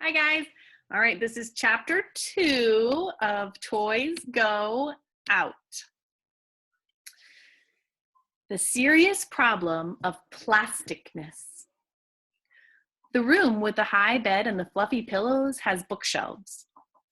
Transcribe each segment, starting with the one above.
Hi guys. All right, this is chapter 2 of Toys Go Out. The serious problem of plasticness. The room with the high bed and the fluffy pillows has bookshelves.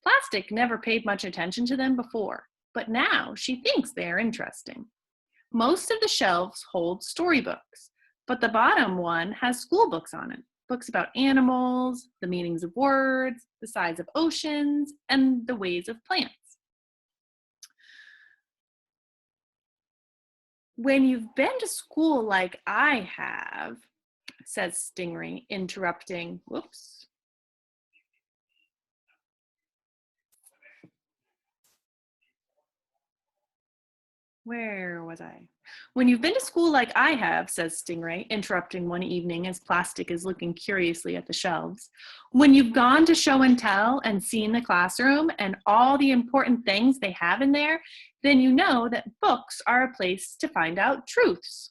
Plastic never paid much attention to them before, but now she thinks they are interesting. Most of the shelves hold storybooks, but the bottom one has school books on it. Books about animals, the meanings of words, the size of oceans, and the ways of plants. When you've been to school like I have, says Stingray, interrupting, whoops. Where was I? When you've been to school like I have, says Stingray, interrupting one evening as Plastic is looking curiously at the shelves. When you've gone to show and tell and seen the classroom and all the important things they have in there, then you know that books are a place to find out truths.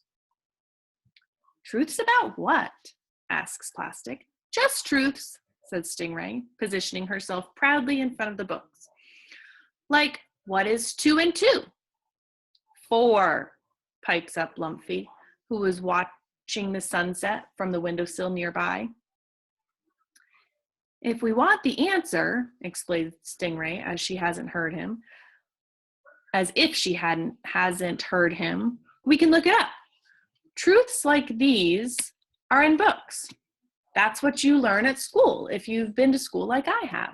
Truths about what? Asks Plastic. Just truths, says Stingray, positioning herself proudly in front of the books. Like, what is 2 and 2? 4, pipes up Lumpy, who was watching the sunset from the windowsill nearby. If we want the answer, explained Stingray as she hasn't heard him, as if she hasn't heard him, we can look it up. Truths like these are in books. That's what you learn at school if you've been to school like I have.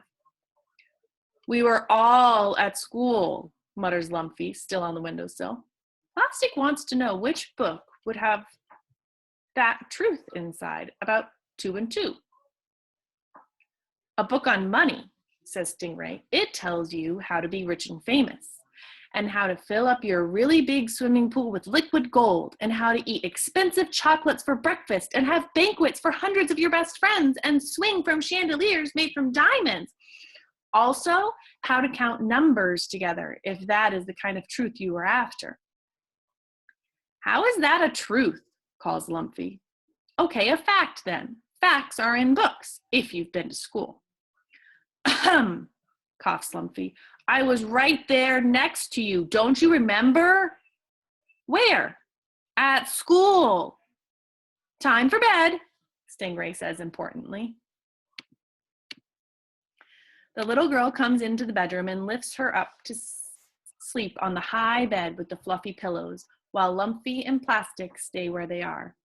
We were all at school, mutters Lumpy, still on the windowsill. Plastic wants to know which book would have that truth inside about 2 and 2. A book on money, says Stingray. It tells you how to be rich and famous, and how to fill up your really big swimming pool with liquid gold, and how to eat expensive chocolates for breakfast, and have banquets for hundreds of your best friends, and swing from chandeliers made from diamonds. Also, how to count numbers together, if that is the kind of truth you are after. How is that a truth? Calls Lumpy. Okay, a fact then. Facts are in books, if you've been to school. Ahem, coughs Lumpy. I was right there next to you. Don't you remember? Where? At school. Time for bed, Stingray says importantly. The little girl comes into the bedroom and lifts her up to sleep on the high bed with the fluffy pillows, while Lumpy and Plastic stay where they are.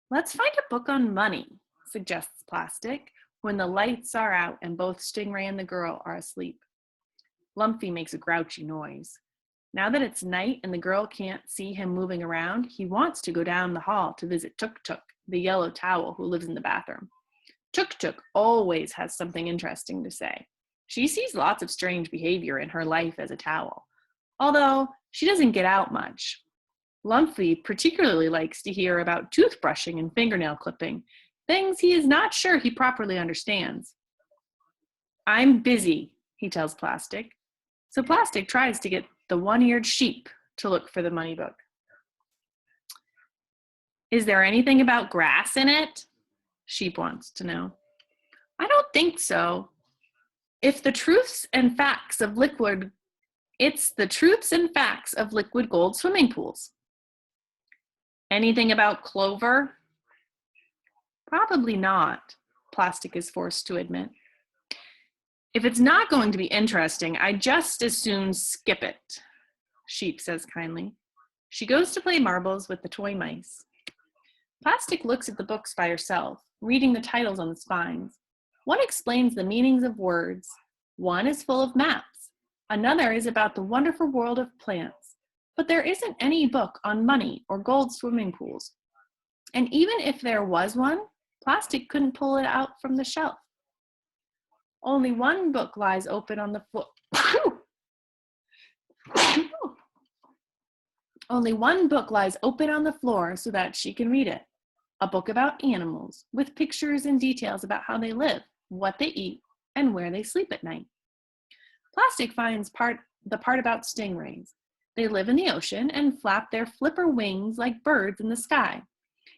Let's find a book on money, suggests Plastic, when the lights are out and both Stingray and the girl are asleep. Lumpy makes a grouchy noise. Now that it's night and the girl can't see him moving around, he wants to go down the hall to visit Tuk Tuk, the yellow towel who lives in the bathroom. Tuk Tuk always has something interesting to say. She sees lots of strange behavior in her life as a towel, although she doesn't get out much. Lumpy particularly likes to hear about toothbrushing and fingernail clipping, things he is not sure he properly understands. I'm busy, he tells Plastic. So Plastic tries to get the one-eared sheep to look for the money book. Is there anything about grass in it? Sheep wants to know. I don't think so. It's the truths and facts of liquid gold swimming pools. Anything about clover? Probably not, Plastic is forced to admit. If it's not going to be interesting, I'd just as soon skip it, Sheep says kindly. She goes to play marbles with the toy mice. Plastic looks at the books by herself, reading the titles on the spines. One explains the meanings of words. One is full of maps. Another is about the wonderful world of plants. But there isn't any book on money or gold swimming pools. And even if there was one, Plastic couldn't pull it out from the shelf. Only one book lies open on the floor. Only one book lies open on the floor so that she can read it. A book about animals, with pictures and details about how they live, what they eat, and where they sleep at night. Plastic finds the part about stingrays. They live in the ocean and flap their flipper wings like birds in the sky.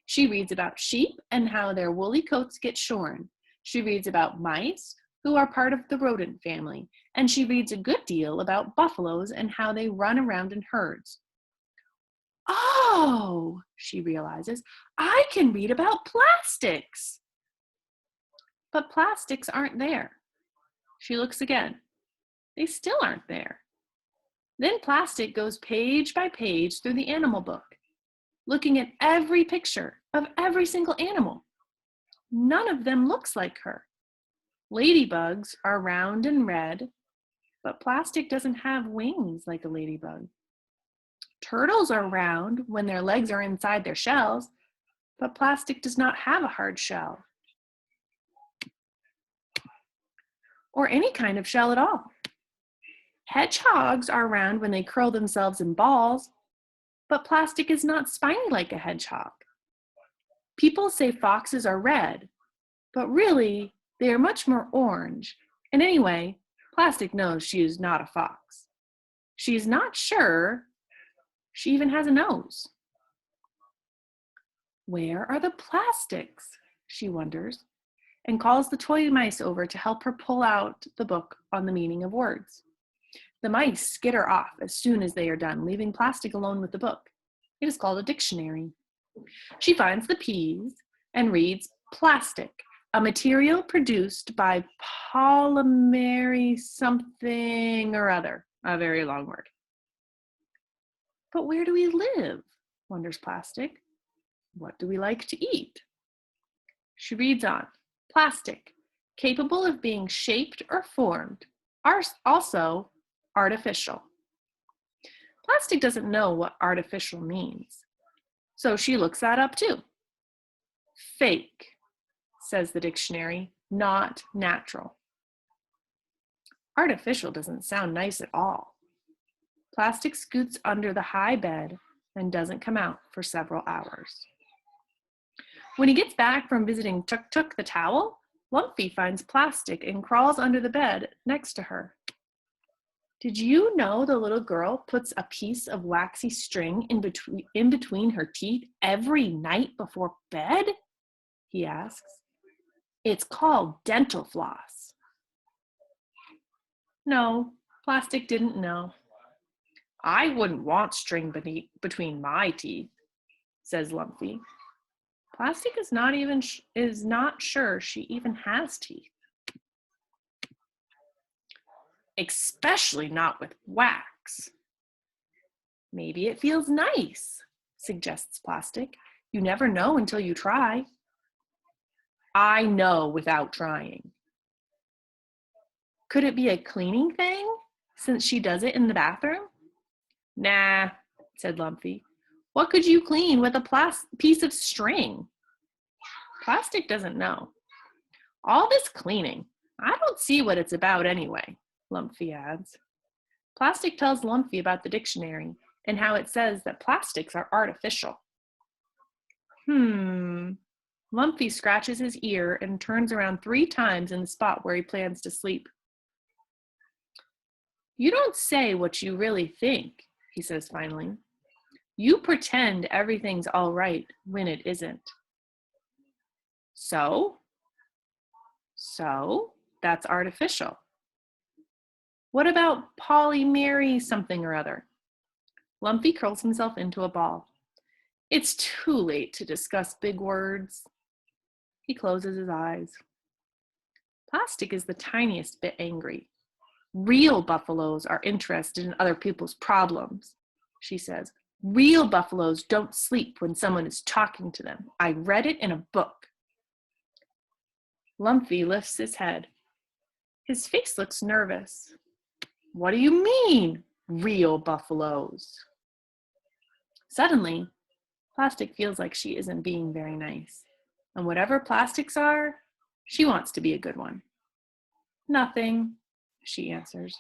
She reads about sheep and how their woolly coats get shorn. She reads about mice, who are part of the rodent family, and she reads a good deal about buffaloes and how they run around in herds. Oh, she realizes, I can read about plastics. But plastics aren't there. She looks again. They still aren't there. Then Plastic goes page by page through the animal book, looking at every picture of every single animal. None of them looks like her. Ladybugs are round and red, but Plastic doesn't have wings like a ladybug. Turtles are round when their legs are inside their shells, but Plastic does not have a hard shell, or any kind of shell at all. Hedgehogs are round when they curl themselves in balls, but Plastic is not spiny like a hedgehog. People say foxes are red, but really they are much more orange. And anyway, Plastic knows she is not a fox. She is not sure she even has a nose. Where are the plastics? She wonders, and calls the toy mice over to help her pull out the book on the meaning of words. The mice skitter off as soon as they are done, leaving Plastic alone with the book. It is called a dictionary. She finds the P's and reads plastic, a material produced by polymering something or other, a very long word. But where do we live? Wonders Plastic. What do we like to eat? She reads on. Plastic, capable of being shaped or formed, are also artificial. Plastic doesn't know what artificial means, so she looks that up too. Fake, says the dictionary, not natural. Artificial doesn't sound nice at all. Plastic scoots under the high bed and doesn't come out for several hours. When he gets back from visiting Tuk Tuk the towel, Lumpy finds Plastic and crawls under the bed next to her. Did you know the little girl puts a piece of waxy string in between her teeth every night before bed? He asks. It's called dental floss. No, Plastic didn't know. I wouldn't want string between my teeth, says Lumpy. Plastic is not sure she even has teeth. Especially not with wax. Maybe it feels nice, suggests Plastic. You never know until you try. I know without trying. Could it be a cleaning thing, since she does it in the bathroom? Nah, said Lumpy. What could you clean with a piece of string? Plastic doesn't know. All this cleaning, I don't see what it's about anyway, Lumpy adds. Plastic tells Lumpy about the dictionary and how it says that plastics are artificial. Lumpy scratches his ear and turns around 3 times in the spot where he plans to sleep. You don't say what you really think, he says finally. You pretend everything's all right when it isn't. So, that's artificial. What about polymering something or other? Lumpy curls himself into a ball. It's too late to discuss big words. He closes his eyes. Plastic is the tiniest bit angry. Real buffaloes are interested in other people's problems, she says. Real buffaloes don't sleep when someone is talking to them. I read it in a book. Lumpy lifts his head. His face looks nervous. What do you mean, real buffaloes? Suddenly, Plastic feels like she isn't being very nice. And whatever plastics are, she wants to be a good one. Nothing, she answers.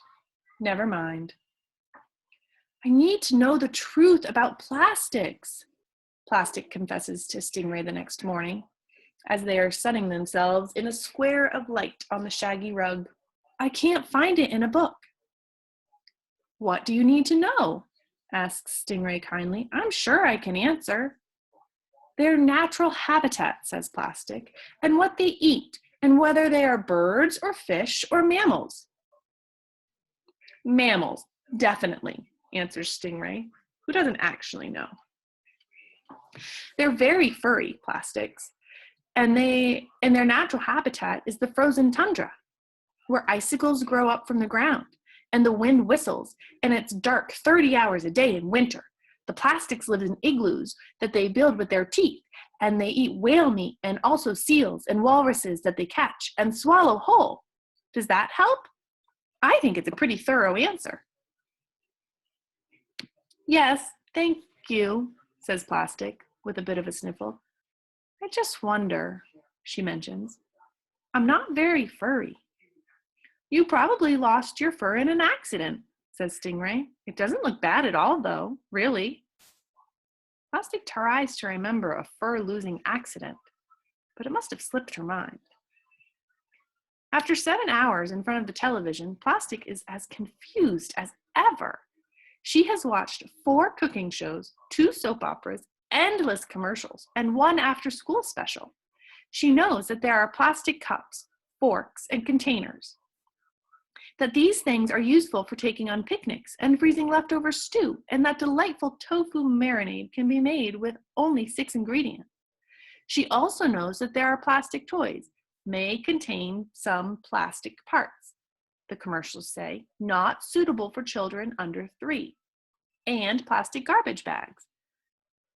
Never mind. I need to know the truth about plastics, Plastic confesses to Stingray the next morning, as they are sunning themselves in a square of light on the shaggy rug. I can't find it in a book. What do you need to know? Asks Stingray kindly. I'm sure I can answer. Their natural habitat, says Plastic, and what they eat, and whether they are birds or fish or mammals. Mammals, definitely, answers Stingray, who doesn't actually know. They're very furry, plastics, and their natural habitat is the frozen tundra, where icicles grow up from the ground and the wind whistles and it's dark 30 hours a day in winter. The plastics live in igloos that they build with their teeth, and they eat whale meat and also seals and walruses that they catch and swallow whole. Does that help? I think it's a pretty thorough answer. Yes, thank you, says Plastic with a bit of a sniffle. I just wonder, she mentions. I'm not very furry. You probably lost your fur in an accident, says Stingray. It doesn't look bad at all, though, really. Plastic tries to remember a fur-losing accident, but it must have slipped her mind. After 7 hours in front of the television, Plastic is as confused as ever. She has watched 4 cooking shows, 2 soap operas, endless commercials, and 1 after-school special. She knows that there are plastic cups, forks, and containers, that these things are useful for taking on picnics and freezing leftover stew, and that delightful tofu marinade can be made with only 6 ingredients. She also knows that there are plastic toys, may contain some plastic parts, the commercials say, not suitable for children under 3, and plastic garbage bags.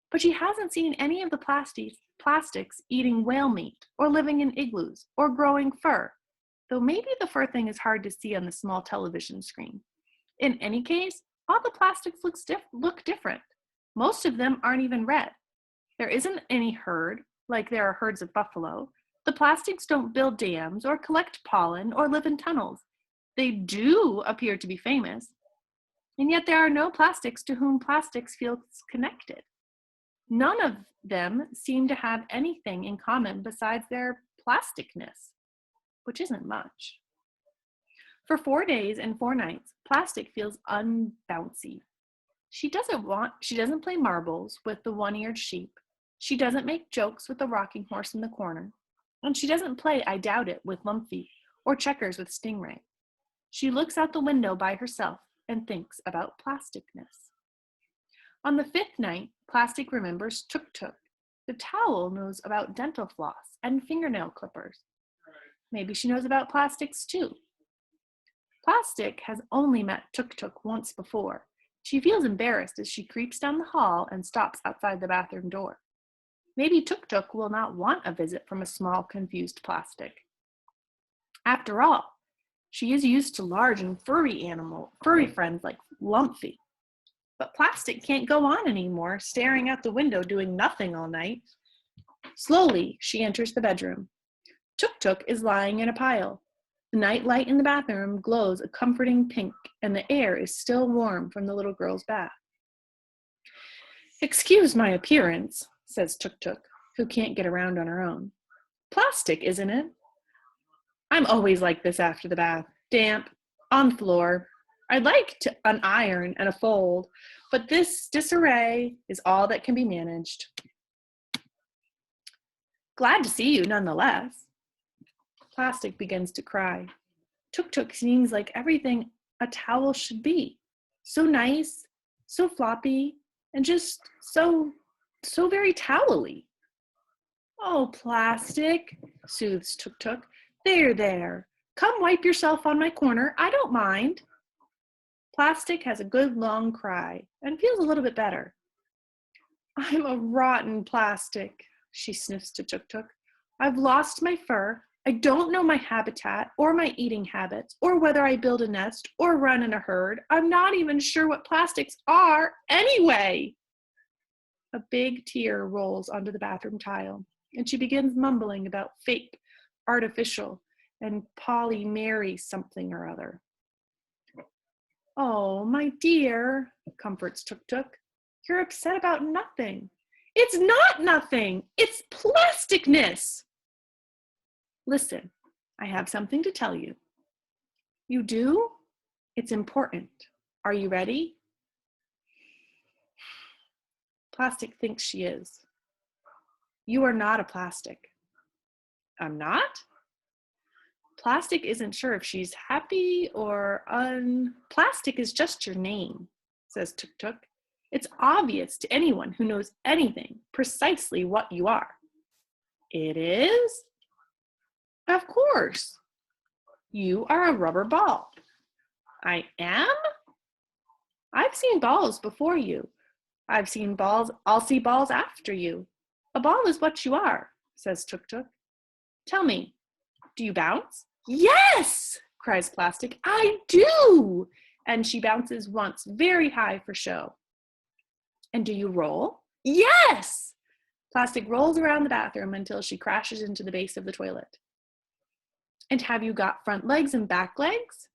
But she hasn't seen any of the plastics eating whale meat, or living in igloos, or growing fur, though maybe the fur thing is hard to see on the small television screen. In any case, all the plastics look different. Most of them aren't even red. There isn't any herd, like there are herds of buffalo. The plastics don't build dams or collect pollen or live in tunnels. They do appear to be famous, and yet there are no plastics to whom plastics feels connected. None of them seem to have anything in common besides their plasticness, which isn't much. For 4 days and 4 nights, Plastic feels unbouncy. She doesn't play marbles with the one-eared sheep. She doesn't make jokes with the rocking horse in the corner. And she doesn't play I Doubt It with Lumpy or checkers with Stingray. She looks out the window by herself and thinks about plasticness. On the 5th night, Plastic remembers Tuk Tuk. The towel knows about dental floss and fingernail clippers. Maybe she knows about plastics too. Plastic has only met Tuk Tuk once before. She feels embarrassed as she creeps down the hall and stops outside the bathroom door. Maybe Tuk Tuk will not want a visit from a small, confused Plastic. After all, she is used to large and furry friends like Lumpy. But Plastic can't go on anymore, staring out the window doing nothing all night. Slowly, she enters the bedroom. Tuk Tuk is lying in a pile. The night light in the bathroom glows a comforting pink, and the air is still warm from the little girl's bath. Excuse my appearance, says Tuk Tuk, who can't get around on her own. Plastic, isn't it? I'm always like this after the bath, damp, on the floor. I'd like an iron and a fold, but this disarray is all that can be managed. Glad to see you nonetheless. Plastic begins to cry. Tuk Tuk seems like everything a towel should be. So nice, so floppy, and just so very towel-y. Oh, Plastic, soothes Tuk Tuk. There. Come wipe yourself on my corner. I don't mind. Plastic has a good long cry and feels a little bit better. I'm a rotten Plastic, she sniffs to Tuk Tuk. I've lost my fur. I don't know my habitat or my eating habits or whether I build a nest or run in a herd. I'm not even sure what plastics are anyway. A big tear rolls onto the bathroom tile, and she begins mumbling about fake, artificial, and polymary something or other. Oh, my dear, comforts Tuk Tuk. You're upset about nothing. It's not nothing. It's plasticness. Listen, I have something to tell you. You do? It's important. Are you ready? Plastic thinks she is. You are not a plastic. I'm not? Plastic isn't sure if she's happy or Plastic is just your name, says Tuk Tuk. It's obvious to anyone who knows anything precisely what you are. It is? Of course. You are a rubber ball. I am? I've seen balls before you. I've seen balls. I'll see balls after you. A ball is what you are, says Tuk Tuk. Tell me, do you bounce? Yes, cries Plastic. I do. And she bounces once very high for show. And do you roll? Yes. Plastic rolls around the bathroom until she crashes into the base of the toilet. And have you got front legs and back legs?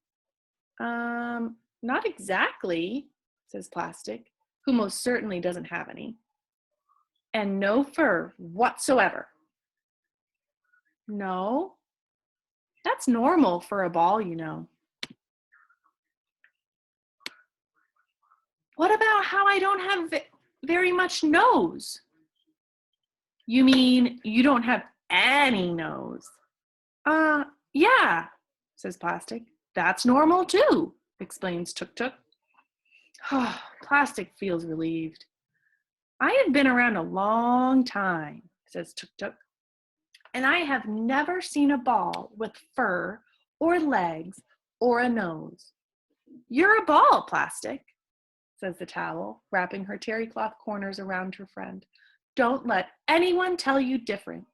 Not exactly, says Plastic, who most certainly doesn't have any. And no fur whatsoever. No, that's normal for a ball, you know. What about how I don't have very much nose? You mean you don't have any nose? Yeah, says Plastic. That's normal too, explains Tuk Tuk. Plastic feels relieved. I have been around a long time, says Tuk Tuk, and I have never seen a ball with fur or legs or a nose. You're a ball, Plastic, says the towel, wrapping her terry cloth corners around her friend. Don't let anyone tell you different.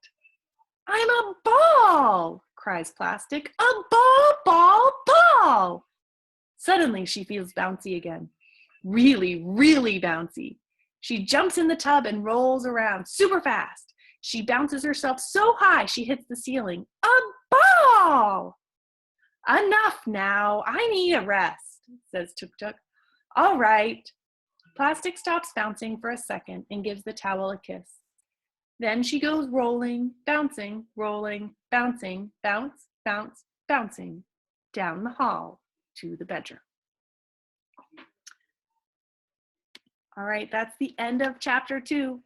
I'm a ball, cries Plastic. A ball, ball, ball. Suddenly she feels bouncy again. Really, really bouncy. She jumps in the tub and rolls around super fast. She bounces herself so high she hits the ceiling. A ball! Enough now. I need a rest, says Tuk Tuk. All right. Plastic stops bouncing for a second and gives the towel a kiss. Then she goes rolling, bouncing, rolling, bouncing, bounce, bounce, bouncing down the hall to the bedroom. All right, that's the end of chapter 2.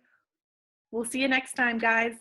We'll see you next time, guys.